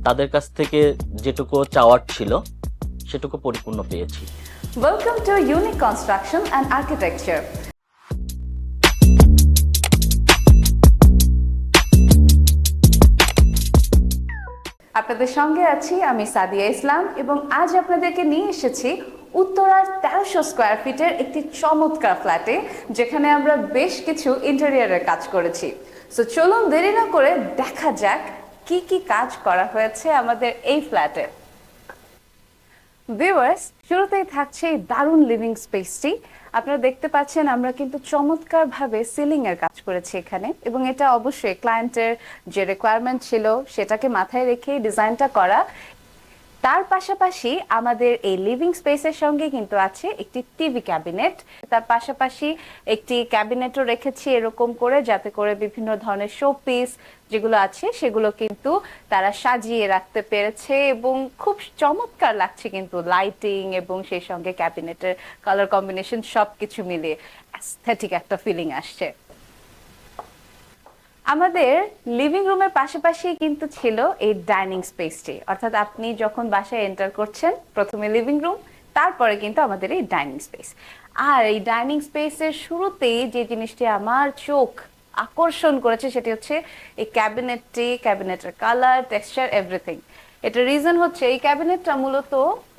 তাদের কাছ থেকে যেটুকু চাওয়ার ছিল সেটুকু পরিপূর্ণ পেয়েছি। Welcome to Unique Construction and Architecture. আপনাদের সঙ্গে আছি আমি সাদিয়া ইসলাম এবং আজ আপনাদেরকে নিয়ে এসেছি উত্তরার 1300 স্কয়ার ফিটের একটি চমৎকার ফ্ল্যাটে, যেখানে আমরা বেশ কিছু ইন্টেরিয়রের কাজ করেছি। সো চলুন দেরি না করে দেখা যাক কি কি কাজ করা হয়েছে আমাদের এই ফ্ল্যাটে। ভিউয়ার্স, শুরুতেই থাকছে এই দারুণ লিভিং স্পেসটি। আপনারা দেখতে পাচ্ছেন আমরা কিন্তু চমৎকারভাবে সিলিং এর কাজ করেছি এখানে, এবং এটা অবশ্যই ক্লায়েন্টের যে রিকোয়ারমেন্ট ছিল সেটাকে মাথায় রেখেই ডিজাইনটা করা। তার পাশাপাশি আমাদের এই লিভিং স্পেসের সঙ্গে কিন্তু আছে একটি টিভি ক্যাবিনেট। তার পাশাপাশি একটি ক্যাবিনেটও রেখেছি এরকম করে, যাতে করে বিভিন্ন ধরনের শো পিস যেগুলো আছে সেগুলো কিন্তু তারা সাজিয়ে রাখতে পেরেছে এবং খুব চমৎকার লাগছে কিন্তু লাইটিং এবং সেই সঙ্গে ক্যাবিনেটের কালার কম্বিনেশন সবকিছু মিলিয়ে অ্যাস্থেটিক একটা ফিলিং আসছে। আমাদের লিভিং রুমের পাশাপাশি কিন্তু ছিল এই ডাইনিং স্পেসটি, অর্থাৎ আপনি যখন বাসায় এন্টার করছেন প্রথমে লিভিং রুম, তারপরে কিন্তু আমাদের এই ডাইনিং স্পেস। আর এই ডাইনিং স্পেসের শুরুতেই যে জিনিসটি আমার চোখ আকর্ষণ করেছে সেটি হচ্ছে এই ক্যাবিনেটটি, ক্যাবিনেটের কালার, টেক্সচার, এভরিথিং। এটা রিজন হচ্ছে এই ক্যাবিনেটটা মূলত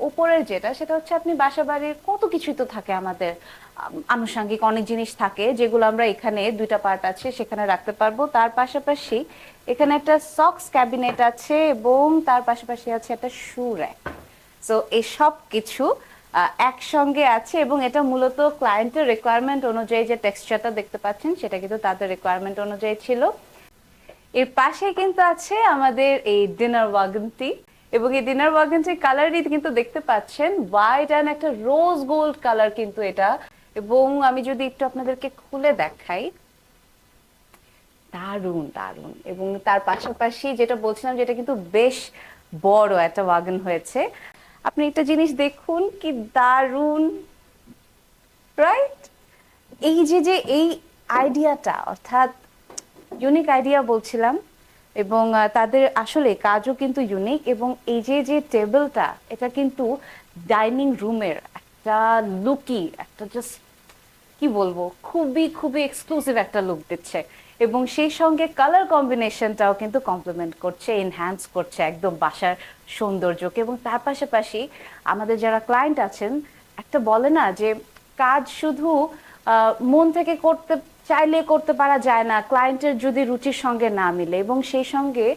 উপরের যেটা, সেটা হচ্ছে আপনি বাসা বাড়ির কত কিছুই তো থাকে আমাদের, আনুষঙ্গিক অনেক জিনিস থাকে যেগুলো আমরা এখানে দুইটা পার্ট আছে সেখানে রাখতে পারবো। তার পাশাপাশি এখানে একটা সক্স ক্যাবিনেট আছে এবং তার পাশাপাশি আছে একটা শু র্যাক। সো এই সব কিছু একসঙ্গে আছে এবং এটা মূলত ক্লায়েন্টের রিকোয়ারমেন্ট অনুযায়ী যে টেক্সচারটা দেখতে পাচ্ছেন সেটা কিন্তু তাদের রিকোয়ারমেন্ট অনুযায়ী ছিল। এর পাশে কিন্তু আছে আমাদের এই ডিনার ওয়াগনটি, এবং এই ডিনার ওয়াগনটির কালারই কিন্তু দেখতে পাচ্ছেন হোয়াইট অ্যান্ড একটা রোজ গোল্ড কালার কিন্তু এটা। এবং আমি যদি একটু আপনাদেরকে খুলে দেখাই, দারুণ দারুণ। এবং তার পাশাপাশি যেটা বলছিলাম, যেটা কিন্তু বেশ বড় একটা ওয়াগন হয়েছে। আপনি একটা জিনিস দেখুন কি দারুণ, রাইট? এই যে এই আইডিয়াটা, অর্থাৎ ইউনিক আইডিয়া বলছিলাম, এবং তাদের আসলে কাজও কিন্তু ইউনিক। এবং এই যে টেবিলটা, এটা কিন্তু ডাইনিং রুমের একটা লুকই, একটা জাস্ট কি বলবো, খুবই খুবই এক্সক্লুসিভ একটা লুক দিচ্ছে। এবং সেই সঙ্গে কালার কম্বিনেশনটাও কিন্তু কমপ্লিমেন্ট করছে, এনহ্যান্স করছে একদম বাসার সৌন্দর্যকে। এবং তার পাশাপাশি আমাদের যারা ক্লায়েন্ট আছেন, একটা বলে না যে কাজ শুধু মন থেকে করতে চাইলে করতে পারা যায় না, ক্লায়েন্টের যদি রুচির সঙ্গে না মিলে, এবং সেই সঙ্গে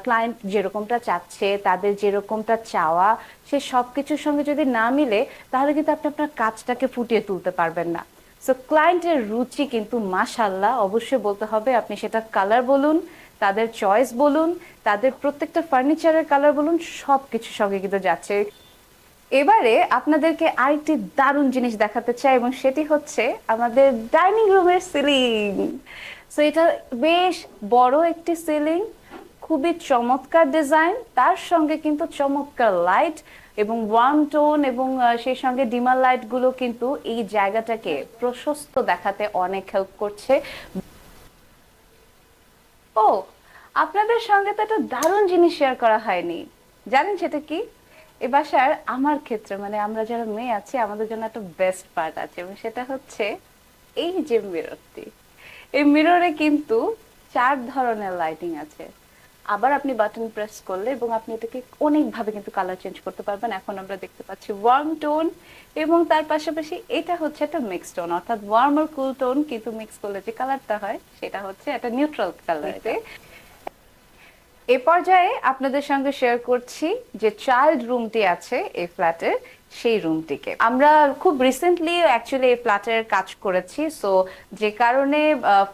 ক্লায়েন্ট যেরকমটা চাচ্ছে, তাদের যেরকমটা চাওয়া, সে সব কিছুর সঙ্গে যদি না মিলে, তাহলে কিন্তু আপনি আপনার কাজটাকে ফুটিয়ে তুলতে পারবেন না। সো ক্লায়েন্টের রুচি কিন্তু মাশাআল্লাহ অবশ্যই বলতে হবে। আপনি সেটা কালার বলুন, তাদের চয়েস বলুন, তাদের প্রত্যেকটা ফার্নিচারের কালার বলুন, সব কিছুর সঙ্গে কিন্তু যাচ্ছে। এবারে আপনাদেরকে আরেকটি দারুণ জিনিস দেখাতে চাই, এবং সেটি হচ্ছে আমাদের ডাইনিং রুমের সিলিং। সো এটা বেশ বড় একটি সিলিং, খুবই চমৎকার ডিজাইন, তার সঙ্গে কিন্তু চমৎকার লাইট এবং ওয়ার্ম টোন, এবং সেই সঙ্গে ডিমার লাইট গুলো কিন্তু এই জায়গাটাকে প্রশস্ত দেখাতে অনেক হেল্প করছে। ও, আপনাদের সঙ্গে তো একটা দারুণ জিনিস শেয়ার করা হয়নি, জানেন সেটা কি? এ বাসার আমার ক্ষেত্রে, মানে আমরা যারা মেয়ে আছি, আমাদের জন্য একটা বেস্ট পার্ট আছে, এবং সেটা হচ্ছে এই যে মিররটি। এই মিররে কিন্তু 4 ধরনের লাইটিং আছে। আবার আপনি বাটন প্রেস করলে এবং আপনি এটাকে অনেকভাবে কিন্তু কালার চেঞ্জ করতে পারবেন। এখন আমরা দেখতে পাচ্ছি ওয়ার্ম টোন, এবং তার পাশাপাশি এটা হচ্ছে একটা মিক্স টোন, অর্থাৎ ওয়ার্ম আর কুল টোন কিন্তু মিক্স করলে যে কালারটা হয় সেটা হচ্ছে একটা নিউট্রাল কালার। এ পর্যায়ে আপনাদের সঙ্গে শেয়ার করছি যে চাইল্ড রুমটি আছে এই ফ্ল্যাটের, সেই রুমটিকে আমরা খুব রিসেন্টলি অ্যাকচুয়ালি এই ফ্ল্যাটের কাজ করেছি। সো যে কারণে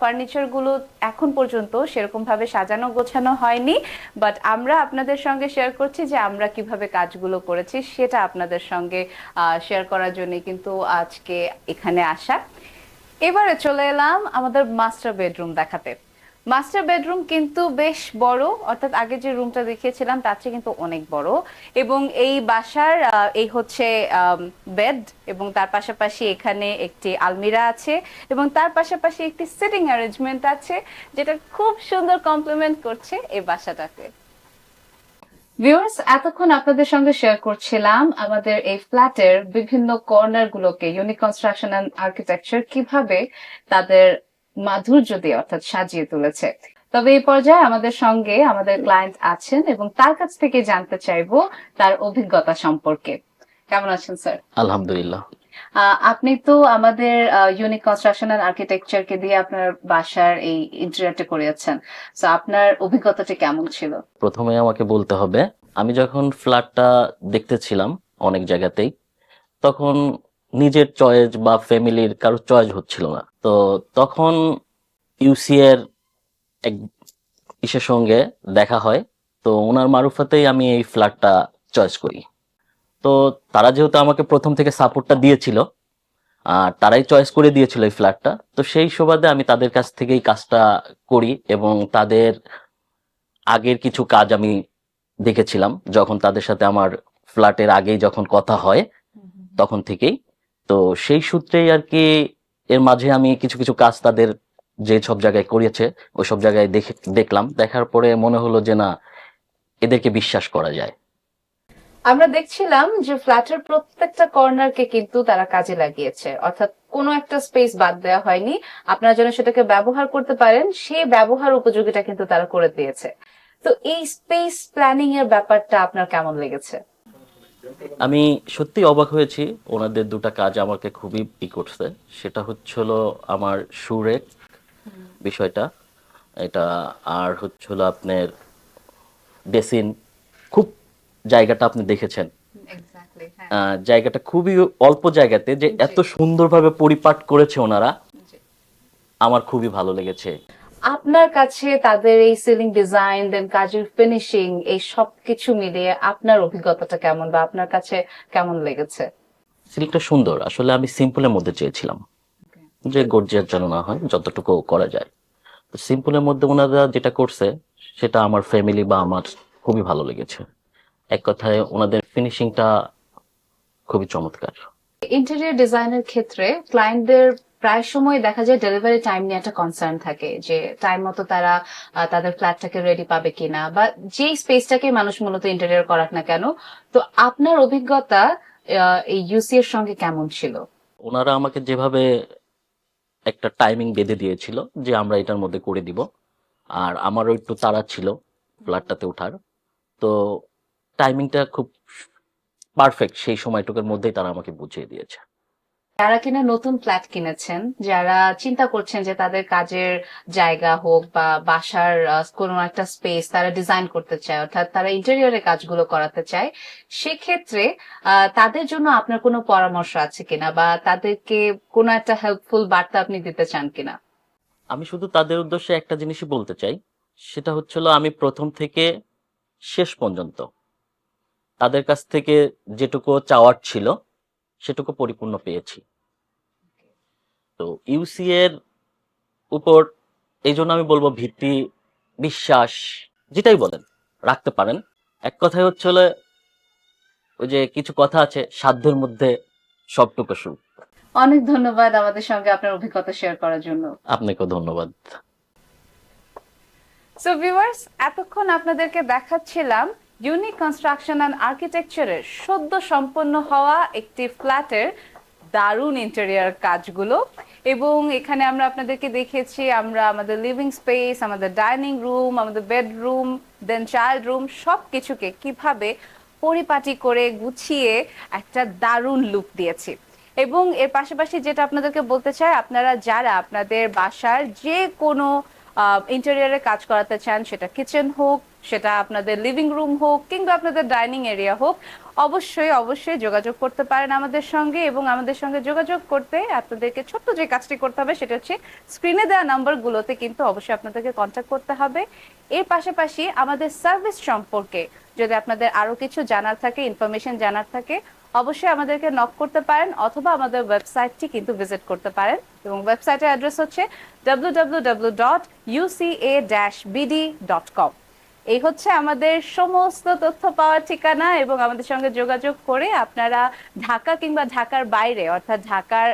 ফার্নিচার গুলো এখন পর্যন্ত সেরকম ভাবে সাজানো গোছানো হয়নি, বাট আমরা আপনাদের সঙ্গে শেয়ার করছি যে আমরা কিভাবে কাজগুলো করেছি সেটা আপনাদের সঙ্গে শেয়ার করার জন্য কিন্তু আজকে এখানে আসা। এবারে চলে এলাম আমাদের মাস্টার বেডরুম দেখাতে। মাস্টার বেডরুম কিন্তু বেশ বড়, অর্থাৎ আগে যে রুমটা দেখিয়েছিলাম তার চেয়ে কিন্তু অনেক বড়। এবং এই বাসার এই হচ্ছে বেড, এবং তার পাশাপাশি এখানে একটি আলমিরা আছে, এবং তার পাশাপাশি একটি সিটিং অ্যারেঞ্জমেন্ট আছে, যেটা খুব সুন্দর কমপ্লিমেন্ট করছে এই বাসাটাকে। ভিউয়ার্স, এতক্ষণ আপনাদের সঙ্গে শেয়ার করছিলাম আমাদের এই ফ্ল্যাটের বিভিন্ন কর্নার গুলোকে ইউনিক কনস্ট্রাকশন এন্ড আর্কিটেকচার কিভাবে তাদের মাধুর্য দিয়ে অর্থাৎ সাজিয়ে তুলেছে। তবে এই পর্যায়ে আমাদের সঙ্গে আমাদের ক্লায়েন্ট আছেন এবং তার কাছ থেকে জানতে চাইবো তার অভিজ্ঞতা সম্পর্কে। কেমন আছেন স্যার? আলহামদুলিল্লাহ। আপনি তো আমাদের ইউনিক কনস্ট্রাকশন এন্ড আর্কিটেকচার কে দিয়ে আপনার বাসার এই ইন্টেরিয়রটা করেছেন, তো আপনার অভিজ্ঞতাটা কেমন ছিল? প্রথমে আমাকে বলতে হবে, আমি যখন ফ্ল্যাটটা দেখতেছিলাম অনেক জায়গাতেই, তখন নিজের চয়েস বা ফ্যামিলির কারো চয়েস হচ্ছিল না। তো তখন ইউসি এর এক ইসের সঙ্গে দেখা হয়। তো ওনার মারুফাতেই আমি এই ফ্ল্যাটটা চয়েস করি। তো তারা যেহেতু আমাকে প্রথম থেকে সাপোর্টটা দিয়েছিল, আর তারাই চয়েস করে দিয়েছিল এই ফ্ল্যাটটা, তো সেই সুবাদে আমি তাদের কাছ থেকেই কাজটা করি এবং তাদের আগের কিছু কাজ আমি দেখেছিলাম যখন তাদের সাথে আমার ফ্ল্যাটের আগেই যখন কথা হয় তখন থেকেই। তো সেই সূত্রেই আর কি এর মাঝে আমি কিছু কিছু কাজ তাদের যে সব জায়গায় করিয়েছে ওই সব জায়গায় দেখলাম, দেখার পরে মনে হলো যে না, এদেরকে বিশ্বাস করা যায়। আমরা দেখছিলাম যে ফ্ল্যাটের প্রত্যেকটা কর্নারকে কিন্তু তারা কাজে লাগিয়েছে, অর্থাৎ কোনো একটা স্পেস বাদ দেওয়া হয়নি। আপনারা যেন সেটাকে ব্যবহার করতে পারেন সেই ব্যবহার উপযোগীটা কিন্তু তারা করে দিয়েছে। তো এই স্পেস প্ল্যানিং এর ব্যাপারটা আপনার কেমন লেগেছে? আমি সত্যি অবাক হয়েছি, ওনাদের দুটো কাজ আমাকে খুবই করছে। সেটা হচ্ছিল আমার সুরেখ বিষয়টা, এটা, আর হচ্ছিল আপনার বেসিন। খুব জায়গাটা আপনি দেখেছেন, জায়গাটা খুবই অল্প জায়গাতে যে এত সুন্দরভাবে পরিপাট করেছে ওনারা, আমার খুবই ভালো লেগেছে। আপনার কাছে তাদের এই সিলিং ডিজাইন দেন কাজের ফিনিশিং এই সবকিছু মিলিয়ে আপনার অভিজ্ঞতাটা কেমন বা আপনার কাছে কেমন লেগেছে? সিলিংটা সুন্দর, আসলে আমি সিম্পলের মধ্যে চেয়েছিলাম, যে গর্জিয়াস যেন না হয়, যতটুকু করা যায়। তো সিম্পলের মধ্যে ওনারা যেটা করছে সেটা আমার ফ্যামিলি বা আমার খুবই ভালো লেগেছে। এক কথায় ওনাদের ফিনিশিংটা খুবই চমৎকার। ইন্টেরিয়র ডিজাইনের ক্ষেত্রে ক্লায়েন্টদের প্রায় সময় দেখা যায় ডেলিভারি টাইম নিয়ে একটা কনসার্ন থাকে, যে টাইম মতো তারা তাদের ফ্ল্যাটটাকে রেডি পাবে কিনা, বা যেই স্পেসটাকে মানুষ মূলত ইন্টেরিয়র করাক না কেন। তো আপনার অভিজ্ঞতা এই ইউসি এর সঙ্গে কেমন ছিল? ওনারা আমাকে যেভাবে একটা টাইমিং বেঁধে দিয়েছিল যে আমরা এটার মধ্যে করে দিব, আর আমারও একটু তাড়া ছিল ফ্ল্যাটটাতে ওঠার, তো টাইমিংটা খুব পারফেক্ট, সেই সময়টুকুর মধ্যেই তারা আমাকে বুঝিয়ে দিয়েছে। যারা কিনা নতুন ফ্ল্যাট কিনেছেন, যারা চিন্তা করছেন যে তাদের কাজের জায়গা হোক বা বাসার কোনো একটা স্পেস তারা ডিজাইন করতে চায়, অর্থাৎ তারা ইন্টেরিয়রের কাজগুলো করাতে চায়, সেক্ষেত্রে তাদের জন্য আপনার কোনো পরামর্শ আছে কিনা বা তাদেরকে কোনো একটা হেল্পফুল বার্তা আপনি দিতে চান কিনা? আমি শুধু তাদের উদ্দেশ্যে একটা জিনিসই বলতে চাই, সেটা হচ্ছিল আমি প্রথম থেকে শেষ পর্যন্ত তাদের কাছ থেকে যেটুকু চাওয়ার ছিল সেটুকু পরিপূর্ণ পেয়েছি। তো ইউসি এর উপর এই জন্য আমি বলবো ভিত্তি, বিশ্বাস, যেটাই বলেন রাখতে পারেন। এক কথায় হচ্ছে ওই যে কিছু কথা আছে, সাধ্যের মধ্যে সবটুকু সুখ। অনেক ধন্যবাদ আমাদের সঙ্গে আপনার অভিজ্ঞতা শেয়ার করার জন্য। আপনাকেও ধন্যবাদ। সো ভিউয়ার্স, এতক্ষণ আপনাদেরকে দেখাচ্ছিলাম ইউনিক কনস্ট্রাকশন অ্যান্ড আর্কিটেকচারের সদ্য সম্পন্ন হওয়া একটি ফ্ল্যাটের দারুণ ইন্টেরিয়র কাজগুলো, এবং এখানে আমরা আপনাদেরকে দেখিয়েছি আমরা আমাদের লিভিং স্পেস, আমাদের ডাইনিং রুম, আমাদের বেডরুম, দেন চাইল্ড রুম সব কিছুকে কিভাবে পরিপাটি করে গুছিয়ে একটা দারুণ লুক দিয়েছি। এবং এর পাশাপাশি যেটা আপনাদেরকে বলতে চাই, আপনারা যারা আপনাদের বাসার যে কোনো ইন্টেরিয়রে কাজ করাতে চান, সেটা কিচেন হোক, সেটা আপনাদের লিভিং রুম হোক, কিংবা আপনাদের ডাইনিং এরিয়া হোক, অবশ্যই অবশ্যই যোগাযোগ করতে পারেন আমাদের সঙ্গে। এবং আমাদের সঙ্গে যোগাযোগ করতে আপনাদেরকে ছোট্ট যে কাজটি করতে হবে সেটা হচ্ছে স্ক্রিনে দেওয়া নাম্বারগুলোতে কিন্তু অবশ্যই আপনাদেরকে কন্ট্যাক্ট করতে হবে। এর পাশাপাশি আমাদের সার্ভিস সম্পর্কে যদি আপনাদের আরো কিছু জানার থাকে, ইনফরমেশন জানার থাকে, অবশ্যই আমাদেরকে নক করতে পারেন, অথবা আমাদের ওয়েবসাইটটি কিন্তু ভিজিট করতে পারেন। এবং ওয়েবসাইটের অ্যাড্রেস হচ্ছে www.uca-bd.com। এই হচ্ছে আমাদের সমস্ত তথ্য পাওয়ার ঠিকানা। এবং আমাদের সঙ্গে যোগাযোগ করে আপনারা ঢাকা কিংবা ঢাকার বাইরে, অর্থাৎ ঢাকার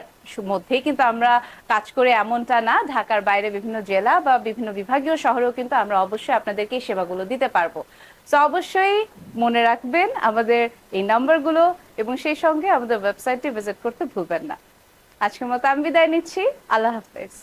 মধ্যেই কিন্তু আমরা কাজ করে এমনটা না, ঢাকার বাইরে বিভিন্ন জেলা বা বিভিন্ন বিভাগীয় শহরেও কিন্তু আমরা অবশ্যই আপনাদেরকে এই সেবাগুলো দিতে পারবো। তো অবশ্যই মনে রাখবেন আমাদের এই নাম্বারগুলো এবং সেই সঙ্গে আমাদের ওয়েবসাইটটি ভিজিট করতে ভুলবেন না। আজকের মতো আমি বিদায় নিচ্ছি। আল্লাহ হাফেজ।